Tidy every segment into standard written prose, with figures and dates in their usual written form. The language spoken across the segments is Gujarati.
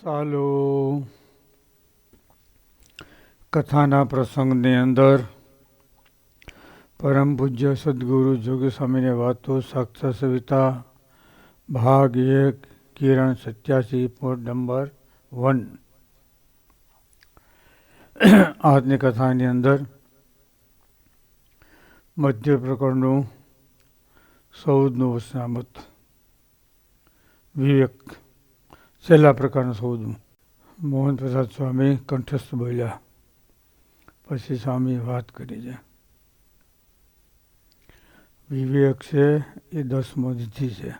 ચાલો કથાના પ્રસંગની અંદર પરમ પૂજ્ય સદગુરુ જોગી સ્વામીની વાતો સાક્ષાત સવિતા ભાગ 1 કિરણ 87 પોઈન્ટ નંબર 1. આજની કથાની અંદર મધ્ય પ્રકરણનું 14નું વચનામૃત વિવેક છેલ્લા પ્રકારનું 14. મોહન પ્રસાદ સ્વામી કંઠસ્થ બોલ્યા, પછી સ્વામી વાત કરી છે. વિવેક છે એ 10મો નિધિ છે.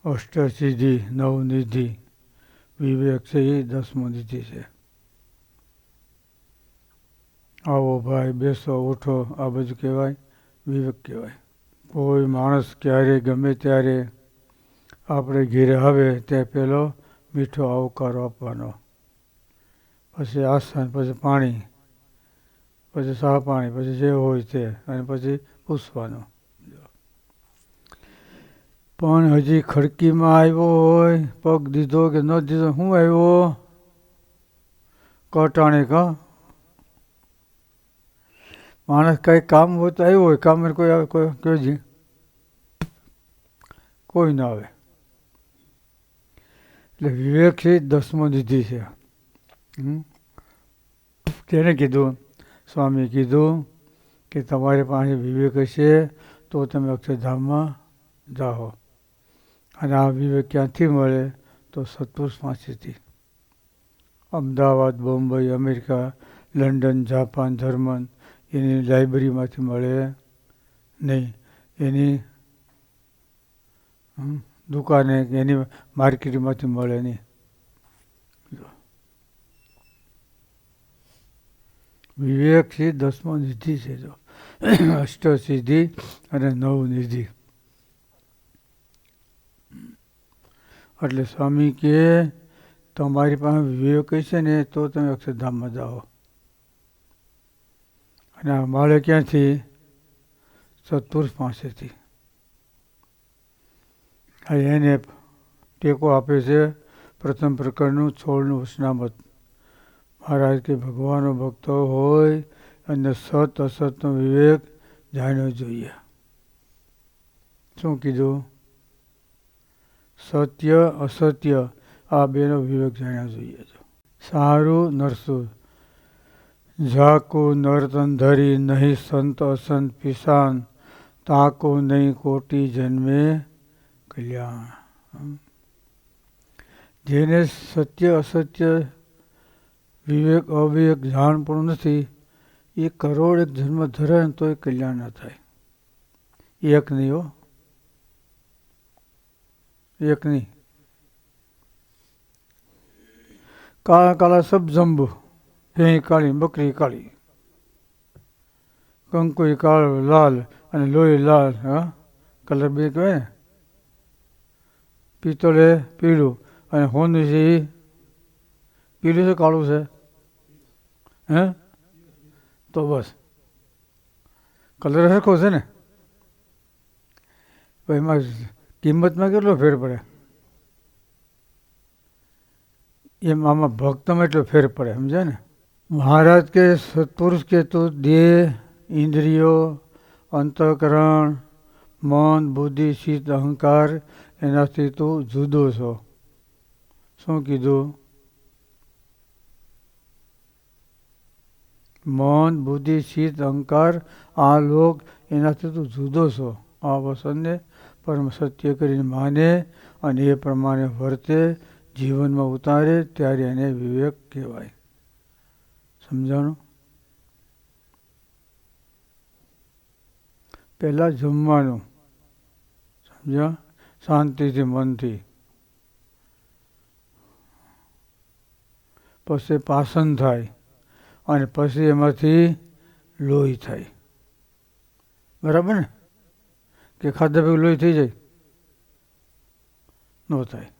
અષ્ટસિદ્ધિ 9 નિધિ, વિવેક છે એ 10મો નિધિ છે. આવો ભાઈ, બેસો, ઉઠો, આ બધું કહેવાય વિવેક કહેવાય. કોઈ માણસ ક્યારે ગમે ત્યારે આપણે ઘેરે આવે ત્યાં પહેલો મીઠો આવકારો આપવાનો, પછી આસન, પછી પાણી, પછી સા પાણી, પછી જે હોય તે, અને પછી પૂછવાનું. પણ હજી ખડકીમાં આવ્યો હોય, પગ દીધો કે ન દીધો, શું આવ્યો કટાણે કા માણસ કઈ કામ હોય તો આવ્યો હોય, કામ કોઈ આવે, કોઈ કહેજે કોઈ ના આવે. એટલે વિવેક છે 10મો નિધિ છે. તેને કીધું, સ્વામી કીધું કે તમારી પાસે વિવેક હશે તો તમે અક્ષરધામમાં જાઓ. અને આ વિવેક ક્યાંથી મળે તો સત્પુરુષ પાસેથી. Ahmedabad, Bombay, America, London, Japan, German એની લાઇબ્રેરીમાંથી મળે નહીં, એની દુકાને એની માર્કેટમાંથી મળે નહીં. વિવેક છે 10મો નિધિ છે. જો અષ્ટસિદ્ધિ અને 9 નિધિ. એટલે સ્વામી કે તમારી પાસે વિવેક છે ને તો તમે અક્ષરધામમાં જાઓ. અને આ મળે ક્યાંથી? સત્પુરુષ પાસેથી. એને ટેકો આપે છે પ્રથમ પ્રકરણનું 16નું વચનામૃત. મહારાજ કે ભગવાનનો ભક્તો હોય અને સત અસતનો વિવેક જાણવો જોઈએ. શું કીધું? સત્ય અસત્ય આ બેનો વિવેક જાણવો જોઈએ. સારું નરસું ઝાકો નર્તન ધરી નહીં સંત અસંત પિસાન તાકો નહીં કોટી જન્મે કલ્યાણ. જેને સત્ય અસત્ય વિવેક અવિવેક જાણ પણ નથી, એ કરોડ એક જન્મ ધરે ને તો એ કલ્યાણ ના થાય. એક નહીં હો, એક નહીં. કાળા કાળા સબ જંબુ, ભેં કાળી, બકરી કાળી, કંકુઈ કાળો લાલ અને લોહી લાલ. હા, કલર બે કહેવાય ને. પિત્તળે પીળું અને હોનું છે એ પીળું છે કાળું છે? હે? તો બસ કલર સરખો છે ને. એમાં કિંમતમાં કેટલો ફેર પડે? એમ આમાં ભક્તમાં એટલો ફેર પડે, સમજે ને. મહારાજ કે સત્પુરુષ કે તું દેહ, ઇન્દ્રિયો, અંતઃકરણ, મન, બુદ્ધિ, ચિત્ત, અહંકાર એનાથી તું જુદો છો. શું કીધું? મન, બુદ્ધિ, ચિત્ત, અહંકાર આ લોક એનાથી તું જુદો છો. આ વસનને પરમ સત્ય કરીને માને અને એ પ્રમાણે વર્તે, જીવનમાં ઉતારે, ત્યારે એને વિવેક કહેવાય. સમજાણું? પહેલાં જમવાનું, સમજ્યા? શાંતિથી, મનથી. પછી પાચન થાય અને પછી એમાંથી લોહી થાય. બરાબર ને? કે ખાધા ભેગું લોહી થઈ જાય? ન થાય.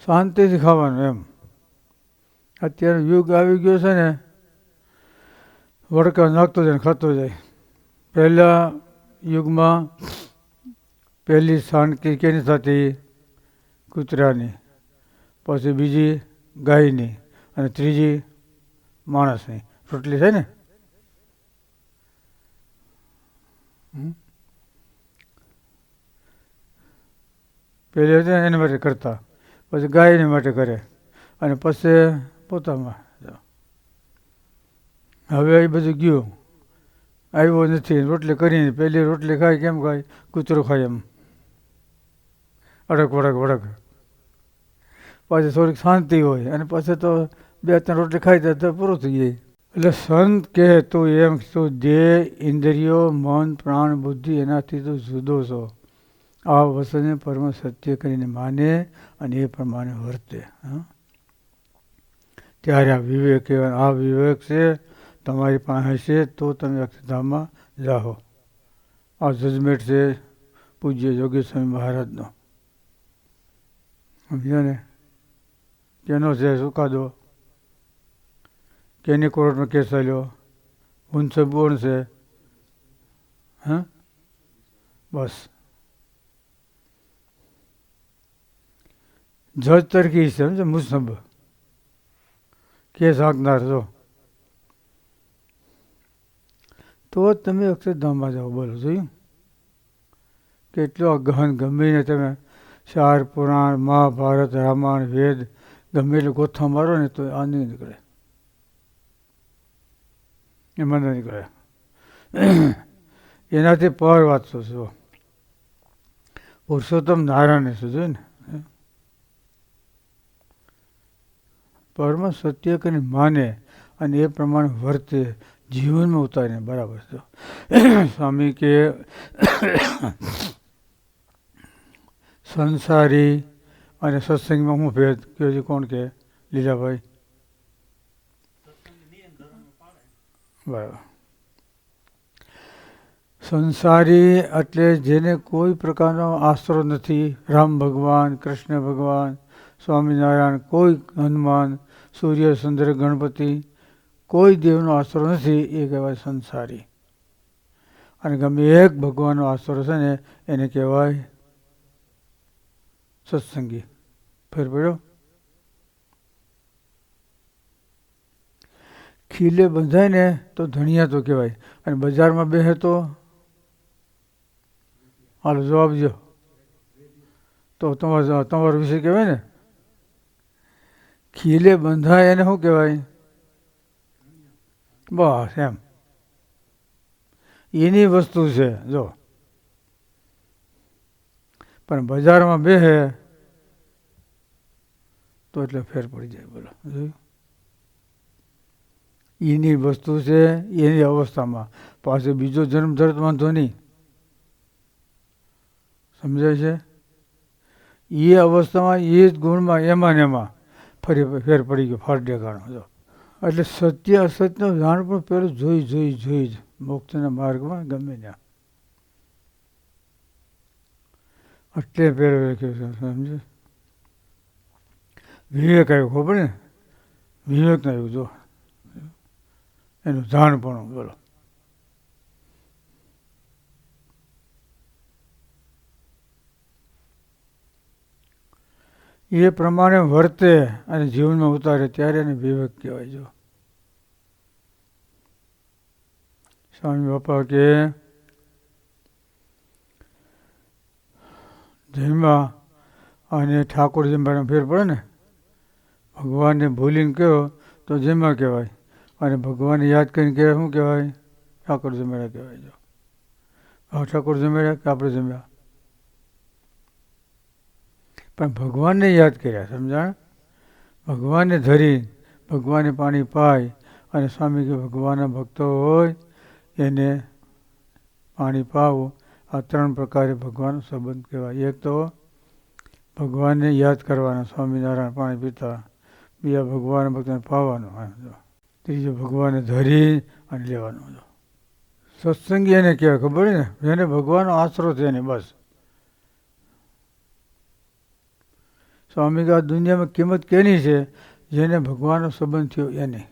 શાંતિથી ખાવાનું એમ. અત્યારે યુગ આવી ગયો છે ને, વડકા નાખતો જાય, ખાતો જાય. પહેલા યુગમાં પહેલી શાંતિ કેની થતી? કૂતરાની, પછી બીજી ગાયની અને ત્રીજી માણસની રોટલી થાય ને. પહેલી હતી એના માટે કરતા, પછી ગાયને માટે કરે અને પછી પોતામાં. હવે એ બધું ગયું, આવ્યો નથી. રોટલી કરીને પહેલી રોટલી ખાય કેમ ખાય? કૂતરો ખાય એમ, અડક વડક વડક. પાછી થોડીક શાંતિ હોય અને પછી તો 2-3 રોટલી ખાઈ તો પૂરું થઈ જાય. એટલે સંત કહે તું એમ તું દેહ, ઇન્દ્રિયો, મન, પ્રાણ, બુદ્ધિ એનાથી તું જુદો છો. આ વસ્તુને પરમ સત્ય કરીને માને અને એ પ્રમાણે વર્તે. ત્યારે આ વિવેક કહેવાય. આ વિવેક છે તમારી પાસે છે તો તમે અક્ષરધામમાં જાઓ. આ જજમેન્ટ છે પૂજ્ય યોગી સ્વામી મહારાજનો. સમજ્યો ને? કેનો છે ચુકાદો? કેની કોર્ટનો કેસ ચાલ્યો? મુનસબ કોણ છે? હા, બસ જજ તરીકે છે. સમજો? મુસબ કેસ હાંકનાર છો તો તમે અક્ષરધામમાં જાઓ. બોલો, જોયું કેટલો ગહન? ગમે તમે 4 પુરાણ, મહાભારત, રામાયણ, વેદ ગમે એટલું ગોથા મારો ને તો આ નહીં નીકળે, એમાં નહીં નીકળે. એનાથી પર વાંચશો છો પુરુષોત્તમ નારાયણ છે. જોયું ને? પરમ સત્ય કરીને માને અને એ પ્રમાણે વર્તે, જીવનમાં ઉતારીને. બરાબર છે. સ્વામી કે સંસારી અને સત્સંગમાં હું ભેદ કહ્યું? કોણ કે? લીલાભાઈ. બરાબર. સંસારી એટલે જેને કોઈ પ્રકારનો આશરો નથી. રામ ભગવાન, કૃષ્ણ ભગવાન, સ્વામિનારાયણ, કોઈ હનુમાન, સૂર્ય, ચંદ્ર, ગણપતિ, કોઈ દેવનો આશરો નથી. એ કહેવાય સંસારી. અને ગમે એક ભગવાનનો આશરો છે ને એને કહેવાય સત્સંગી. ફેર પડ્યો? ખીલે બંધાય ને તો ધણિયા તો કહેવાય, અને બજારમાં બેસે તો હાલો જવાબ જો તો તમારો વિષય કહેવાય ને. ખીલે બંધાય એને શું કહેવાય? બસ એમ એની વસ્તુ છે. જો પણ બજારમાં બેસે તો એટલે ફેર પડી જાય. બોલો, જોયું? એની વસ્તુ છે એની અવસ્થામાં. પાછો બીજો જન્મ ધરત વાંધો નહીં. સમજાય છે? એ અવસ્થામાં એ જ ગુણમાં એમાં ને એમાં ફરી ફેર પડી ગયો, ફાટ દેખાણો. જો એટલે સત્ય અસત્યનું જાણ પણ પેલું જોઈ જ મોક્ષના માર્ગમાં ગમે ત્યાં એટલે પેલું લખ્યું. સમજે? વિવેક આવ્યું. ખબર ને? વિવેક ને આવ્યું. જો એનું જાણ પણ. બોલો, એ પ્રમાણે વર્તે અને જીવનમાં ઉતારે ત્યારે એને વિવેક કહેવાય. જો સ્વામી બાપા કે જયમાં અને ઠાકોર જમવાનો ફેર પડે ને. ભગવાનને ભૂલીને કહો તો જમા કહેવાય, અને ભગવાનને યાદ કરીને કહેવાય શું કહેવાય? ઠાકોર જમેડા કહેવાય. જો ઠાકોર જમેડા કે આપણે જમ્યા? પણ ભગવાનને યાદ કર્યા. સમજાણ? ભગવાનને ધરી ભગવાનને પાણી પાય. અને સ્વામી કે ભગવાનના ભક્તો હોય એને પાણી પાવું. આ 3 પ્રકારે ભગવાનનો સંબંધ કહેવાય. એક તો ભગવાનને યાદ કરવાના, સ્વામિનારાયણ પાણી પીતા. બીજા ભગવાન ભક્તને પાવાનું. ત્રીજો ભગવાનને ધરી અને લેવાનું. સત્સંગી એને કહેવાય. ખબર ને? જેને ભગવાનનો આશરો છે એને. બસ સ્વામી કે આ દુનિયામાં કિંમત કેની છે? જેને ભગવાનનો સંબંધ થયો એને.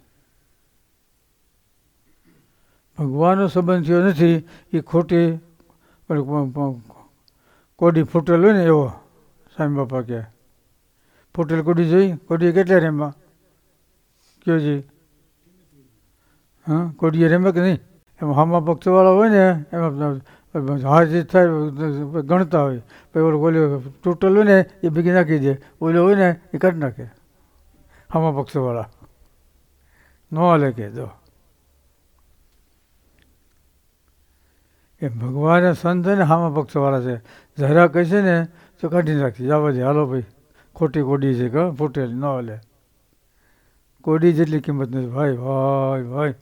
ભગવાનનો સંબંધ થયો નથી એ ખોટી કોડી ફૂટેલ હોય ને એવો. સ્વામી બાપા કહે ફૂટેલ કોડી જોઈ? કોડી કેટલા રેમમાં કયો જી? હા, કોડીએ રેમે કે નહીં? એમાં હામાં પક્ષવાળા હોય ને એમાં હાર જીત થાય ગણતા હોય, પછી ઓલો તૂટલ હોય ને એ ભેગી નાખી દે, ઓલો હોય ને એ કાઢી નાખે. હામાં પક્ષવાળા ન હાલે કે જો એ ભગવાન સંત છે ને હામાં પક્ષવાળા છે, જરા કહેશે ને તો કાઢી નાખી જવા દે, હાલો ભાઈ ખોટી કોડી છે કે ફૂટેલ ન હાલે. કોડી જેટલી કિંમત નથી ભાઈ, ભાઈ ભાઈ.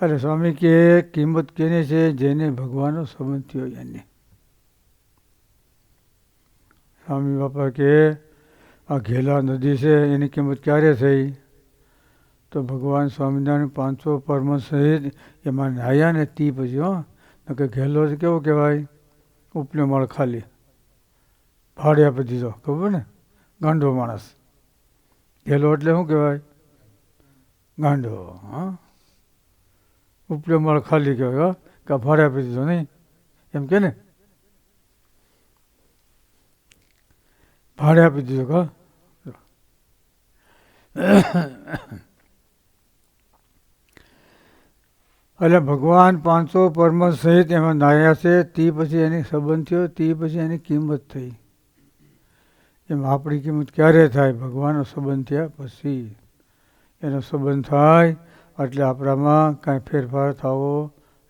અરે સ્વામી કે કિંમત કેને છે? જેને ભગવાનનો સંબંધ થયો એની. સ્વામી બાપા કે આ ઘેલા નદી છે એની કિંમત ક્યારે થઈ? તો ભગવાન સ્વામિનારાયણ 500 પરમ સહિત એમાં નાહ્યા ને તી પછી. કે ઘેલો કેવો કહેવાય? ઉપલો માળ ખાલી ભાડે આપી દીધો, ખબર ને? ગાંડો માણસ. ઘેલો એટલે શું કહેવાય? ગાંડો. હા, ઉપલો માળ ખાલી કહેવાય. કે ભાડે આપી દીધો નહીં એમ કે ને? ભાડે આપી દીધો કા? એટલે ભગવાન 500 પરમ સહિત એમાં નાહ્યા છે, તે પછી એની સંબંધ થયો, તે પછી એની કિંમત થઈ. એમ આપણી કિંમત ક્યારે થાય? ભગવાનનો સંબંધ થયા પછી. એનો સંબંધ થાય એટલે આપણામાં કાંઈ ફેરફાર થવો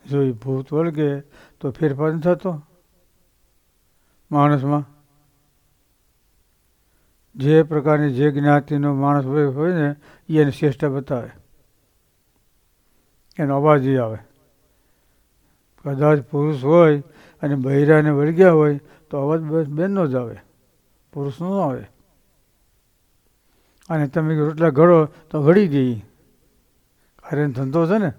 જોઈએ. ભૂત વળગે તો ફેરફાર નથી થતો માણસમાં. જે પ્રકારની જે જ્ઞાતિનો માણસ હોય ને એને શ્રેષ્ઠ બતાવે, એનો અવાજ એ આવે. કદાચ પુરુષ હોય અને બૈરાને વળગ્યા હોય તો અવાજ બેનનો જ આવે, પુરુષનો ન આવે. અને તમે રોટલા ઘડો તો ઘડી દઈ, કારણ ધંધો છે ને.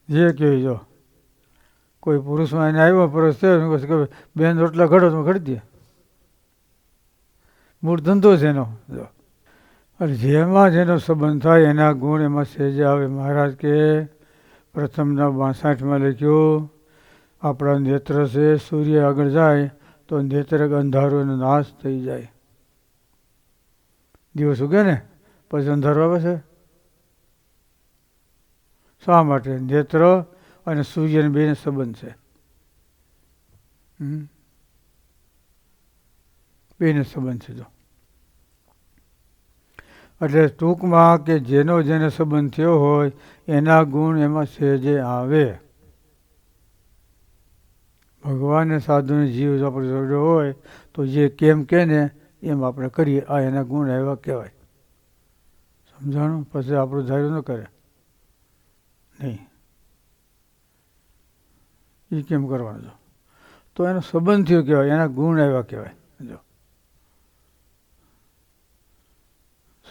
જે કહે જો કોઈ પુરુષમાં એને આવ્યો પુરુષ થયો, બેન રોટલા ઘડો તો ઘડી દે, મૂળ ધંધો છે એનો. અને જેમાં જેનો સંબંધ થાય એના ગુણ એમાં સહેજે આવે. મહારાજ કે પ્રથમના 62માં લખ્યું, આપણા નેત્ર છે, સૂર્ય આગળ જાય તો નેત્ર અંધારોનો નાશ થઈ જાય. દિવસ ઉગે ને પછી અંધારો આવે છે. શા માટે? નેત્ર અને સૂર્યને બેને સંબંધ છે. બેને સંબંધ છે. એટલે ટૂંકમાં કે જેનો જેને સંબંધ થયો હોય એના ગુણ એમાં સહેજે આવે. ભગવાન સાધુને જીવ આપણે જોડ્યો હોય તો જે કેમ કે ને એમ આપણે કરીએ, આ એના ગુણ એવા કહેવાય. સમજાણું? પછી આપણું ધાર્યું ન કરે નહીં, એ કેમ કરવાનું જો તો એનો સંબંધ થયો કહેવાય, એના ગુણ એવા કહેવાય. જો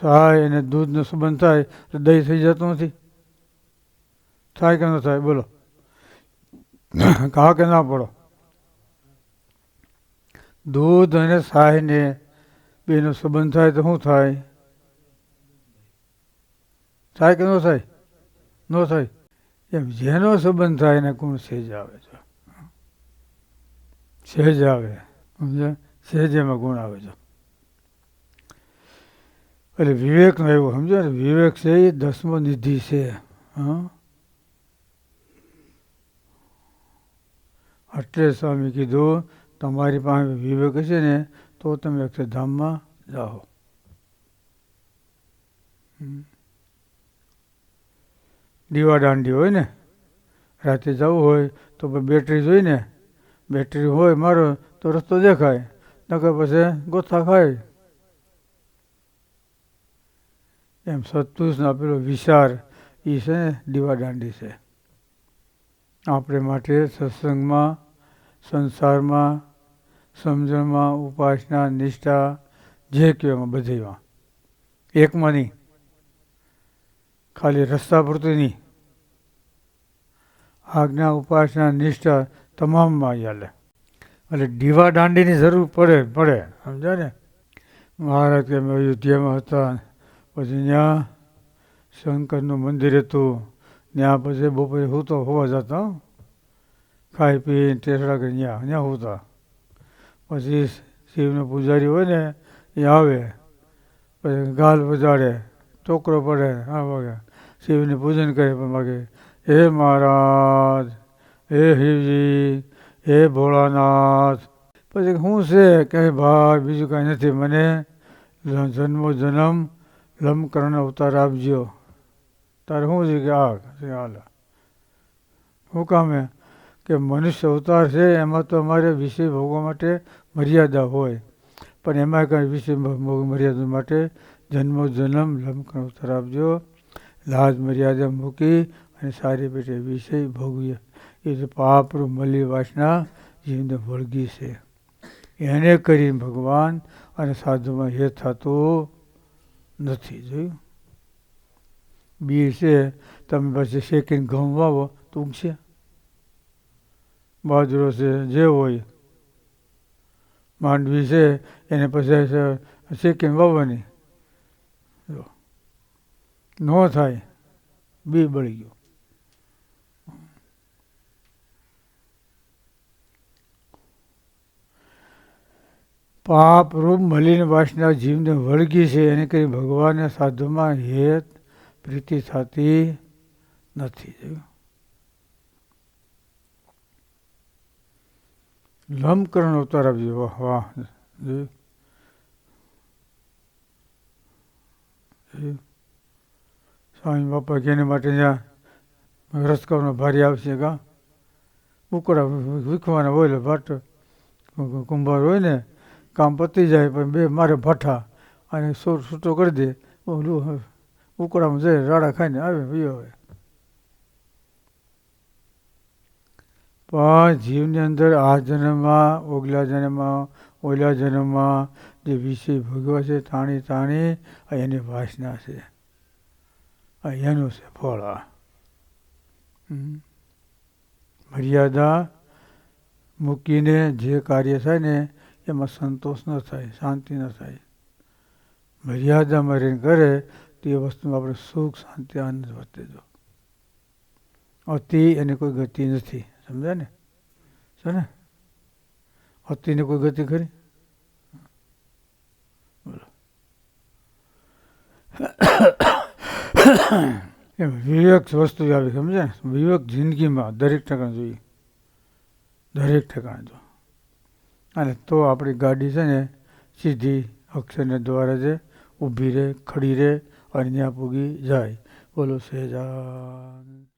સહાય અને દૂધનો સંબંધ થાય તો દહીં થઈ જતું નથી? થાય કે ન થાય? બોલો, કહા કે ના પડો? દૂધ અને સહાયને બેનો સંબંધ થાય તો શું થાય? થાય કે ન થાય? ન થાય. એમ જેનો સંબંધ થાય એના ગુણ સહેજ આવે છે. સહેજ આવે, સમજ્યા? સહેજ એમાં ગુણ આવે છે. એટલે વિવેકનો એવું સમજો ને, વિવેક છે એ 10મો નિધિ છે. હા, એટલે સ્વામી કીધું તમારી પાસે વિવેક હશે ને તો તમે અક્ષરધામમાં જાઓ. દીવા દાંડી હોય ને, રાતે જવું હોય તો બેટરી જોઈ ને, બેટરી હોય મારો તો રસ્તો દેખાય, નકર પછી ગોથા ખાય. એમ સત્પુરુષનો પેલો વિચાર એ છે ને દીવા દાંડી છે. આપણે માટે સત્સંગમાં, સંસારમાં, સમજણમાં, ઉપાસના, નિષ્ઠા જે કહેવામાં બધીમાં એકમાં નહીં, ખાલી રસ્તા પૂરતું નહીં, આજ્ઞા, ઉપાસના, નિષ્ઠા તમામમાં ચાલે. એટલે દીવા દાંડીની જરૂર પડે સમજ્યા ને? મહારાજ કે અમે અયોધ્યામાં હતા, પછી ત્યાં શંકરનું મંદિર હતું, ત્યાં પછી બપોરે હું તો હોવા જતા ખાઈ પીને ટેસડા કરી ત્યાં હોતા. પછી શિવનો પૂજારી હોય ને એ આવે, પછી ગાલ વજાડે, ચોકરો પડે, આ વાગે શિવને પૂજન કરે, પણ વાગે હે મહારાજ, હે શિવજી, હે ભોળાનાથ. પછી શું છે કે ભાઈ બીજું કાંઈ નથી, મને જન્મો જન્મ લંબકરણ અવતાર આપજો. તારે શું છે કે આ હાલ શું કામે કે મનુષ્ય અવતાર છે, એમાં તો અમારે વિષય ભોગવા માટે મર્યાદા હોય, પણ એમાં કાંઈ વિષય મર્યાદા માટે જન્મો જન્મ લંબકરણ અવતાર આપજો. લાજ મર્યાદા મૂકી અને સારી પેટે વિષય ભોગવીએ. એ તો પાપરૂ મલી વાસના જીવને વળગી છે. એને કરી ભગવાન અને સાધુમાં હેત થતું નથી. જોયું? બી છે તમે પછી શેકીને ઘઉં વાવો તો ઊગશે. બાજરો છે જે હોય, માંડવી છે એને પછી શેકીને વાવવાની, ન થાય, બી બળી ગયું. પાપ રૂપ મલિન વાસના જીવને વળગી છે, એને કરી ભગવાનને સાધુમાં હેત પ્રીતિ થતી નથી. લંબકરણ અવતાર આપજો. વાહ વાહ. સ્વામી બાપા કેને માટે ત્યાં રસકાવનો ભારી આવશે કા ઉકળા વીખવાના હોય એટલે ભાટ કુંભાર હોય ને કામ પતી જાય પણ બે મારે ભઠ્ઠા અને છૂટો કરી દે, ઉકળામાં જાય રાડા ખાઈને આવે વિયો આવે. પણ જીવની અંદર આ જન્મમાં ઓગલા જન્મમાં ઓલા જન્મમાં જે વિષય ભોગવ્યા છે તાણી તાણી એની વાસના છે, એનું છે ફળ. મર્યાદા મૂકીને જે કાર્ય થાય ને એમાં સંતોષ ન થાય, શાંતિ ન થાય. મર્યાદામાં રહીને કરે તો એ વસ્તુમાં આપણે સુખ શાંતિ આનંદ વર્તે. જો અતિ એની કોઈ ગતિ નથી. સમજાય ને? છે ને? અતિની કોઈ ગતિ ખરી? બોલો. એમ વિવેક વસ્તુ આવી, સમજે ને? વિવેક જિંદગીમાં દરેક ઠેકાણે જોઈએ, દરેક ઠેકાણે જો. અને તો આપણી ગાડી છે ને સીધી અક્ષરને દ્વારા છે ઊભી રહે, ખડી રહે અને ત્યાં પૂગી જાય. બોલો સહેજાન.